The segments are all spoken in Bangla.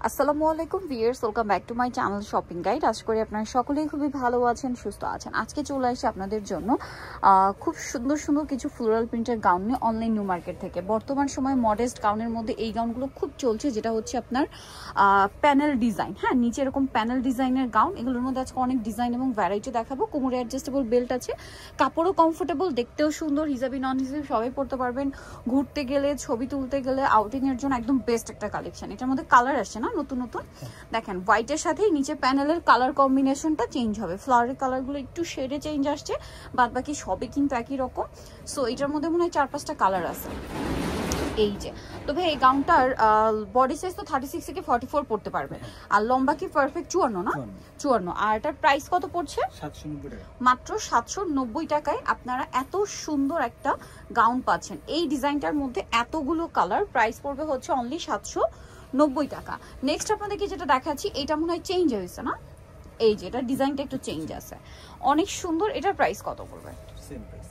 আসসালামু আলাইকুম viewers, welcome back to my channel shopping guide. আশা করি আপনারা সকলেই খুবই ভালো আছেন, সুস্থ আছেন। আজকে চলে আসি আপনাদের জন্য খুব সুন্দর সুন্দর কিছু ফ্লোরাল প্রিন্টের গাউন নিয়ে অনলাইন নিউ মার্কেট থেকে। বর্তমান সময় মডেস্ট গাউনের মধ্যে এই গাউনগুলো খুব চলছে, যেটা হচ্ছে আপনার প্যানেল ডিজাইন। হ্যাঁ, নিচে এরকম প্যানেল ডিজাইনের গাউন। এগুলোর মধ্যে আজকে অনেক ডিজাইন এবং ভ্যারাইটি দেখাবো। কোমরে অ্যাডজাস্টেবল বেল্ট আছে, কাপড়ও কমফোর্টেবল, দেখতেও সুন্দর। হিজাবি নন হিজাবি সবাই পরতে পারবেন। ঘুরতে গেলে, ছবি তুলতে গেলে, আউটিং এর জন্য একদম বেস্ট একটা কালেকশন। এটার মধ্যে কালার আসছে না নতুন নতুন, দেখেন হোয়াইটের সাথেই নিচে প্যানেলের কালার কম্বিনেশনটা চেঞ্জ হবে। ফ্লাওয়ারের কালারগুলো একটু শেডে চেঞ্জ আসছে, বাদ বাকি সবই কিন্তু একই রকম। সো এটার মধ্যে মনে হয় 4-5টা কালার আছে। এই যে, তবে এই গাউনটার বডি সাইজ তো 36 থেকে 44 পড়তে পারবে। আর লম্বা কি পারফেক্ট 54 না? 54। আর এটার প্রাইস কত পড়ছে? 790 টাকা। মাত্র 790 টাকায় আপনারা এত সুন্দর একটা গাউন পাচ্ছেন। এই ডিজাইনটার মধ্যে এতগুলো কালার, প্রাইস পড়বে হচ্ছে অনলি 790 টাকা। নেক্সট আপনাদেরকে যেটা দেখাচ্ছি, এটা মনে হয় চেঞ্জ হয়েছে না? এই যে, এটা ডিজাইনটা একটু চেঞ্জ আছে, অনেক সুন্দর। এটার প্রাইস কত পড়বে? সেম প্রাইস,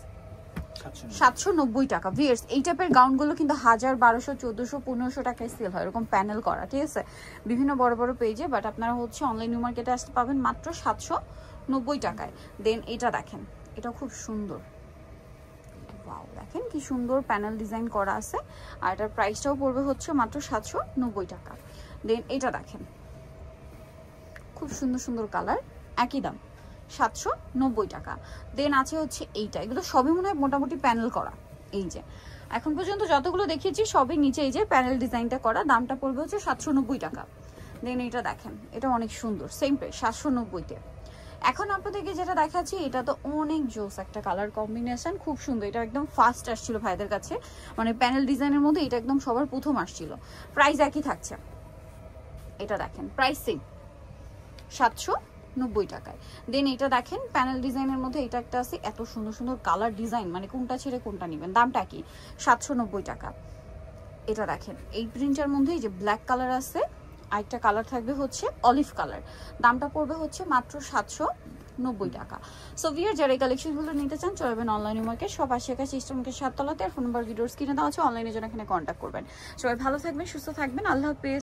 790 টাকা। ভিউয়ার্স, এই টাইপের গাউনগুলো কিন্তু 1000, 1200, 1400, 1500 টাকায় সেল হয়, এরকম প্যানেল করা, ঠিক আছে, বিভিন্ন বড় বড় পেজে। বাট আপনারা হচ্ছে অনলাইন নিউ মার্কেটে আসতে পাবেন মাত্র 790 টাকায়। দেন এটা দেখেন, এটা খুব সুন্দর। ওয়াও, দেখেন কি সুন্দর প্যানেল ডিজাইন করা আছে। আর এটার প্রাইসটাও পড়বে হচ্ছে মাত্র 790 টাকা। দেন এটা দেখেন, খুব সুন্দর সুন্দর কালার, একই দাম 790 টাকা। দেন আছে হচ্ছে এইটা, এগুলো সবই মনে হয় মোটামুটি প্যানেল করা। এই যে এখন পর্যন্ত যতগুলো দেখিয়েছি সবই নিচে এই যে প্যানেল ডিজাইনটা করা, দামটা পড়বে হচ্ছে 790 টাকা। দেন এটা দেখেন, এটা অনেক সুন্দর, সেম প্রাইস 790-তে। এখন আপনাদেরকে যেটা দেখাচ্ছি, এটা তো অনেক জোস একটা কালার কম্বিনেশন, খুব সুন্দর। এটা একদম ফার্স্ট আসছিল ভাইদের কাছে, মানে প্যানেল ডিজাইনের মধ্যে এটা একদম সবার প্রথম আসছিল। প্রাইস একই থাকছে। এটা দেখেন, প্রাইস সেম 790 টাকায়। দেন এটা দেখেন, প্যানেল ডিজাইনের মধ্যে এটা একটা আছে, এত সুন্দর সুন্দর কালার ডিজাইন, মানে কোনটা ছেড়ে কোনটা নেবেন, দামটা কি? 790 টাকা। এটা দেখেন, এই প্রিন্টের মধ্যে এই যে ব্ল্যাক কালার আছে, আরেকটা কালার থাকবে হচ্ছে অলিভ কালার, দামটা পড়বে হচ্ছে মাত্র 790 টাকা। সো ভিউয়ার, যারা এই কালেকশনগুলো নিতে চান চলে যাবেন অনলাইন মার্কেট, সব আশিয়াকা সিস্টেমকে 7 তলাতে। আর ফোন নাম্বার ভিডিওর স্ক্রিনে দেওয়া আছে, অনলাইনে জন্য এখানে কন্ট্যাক্ট করবেন। সবাই ভালো থাকবেন, সুস্থ থাকবেন, আল্লাহ হাফেজ।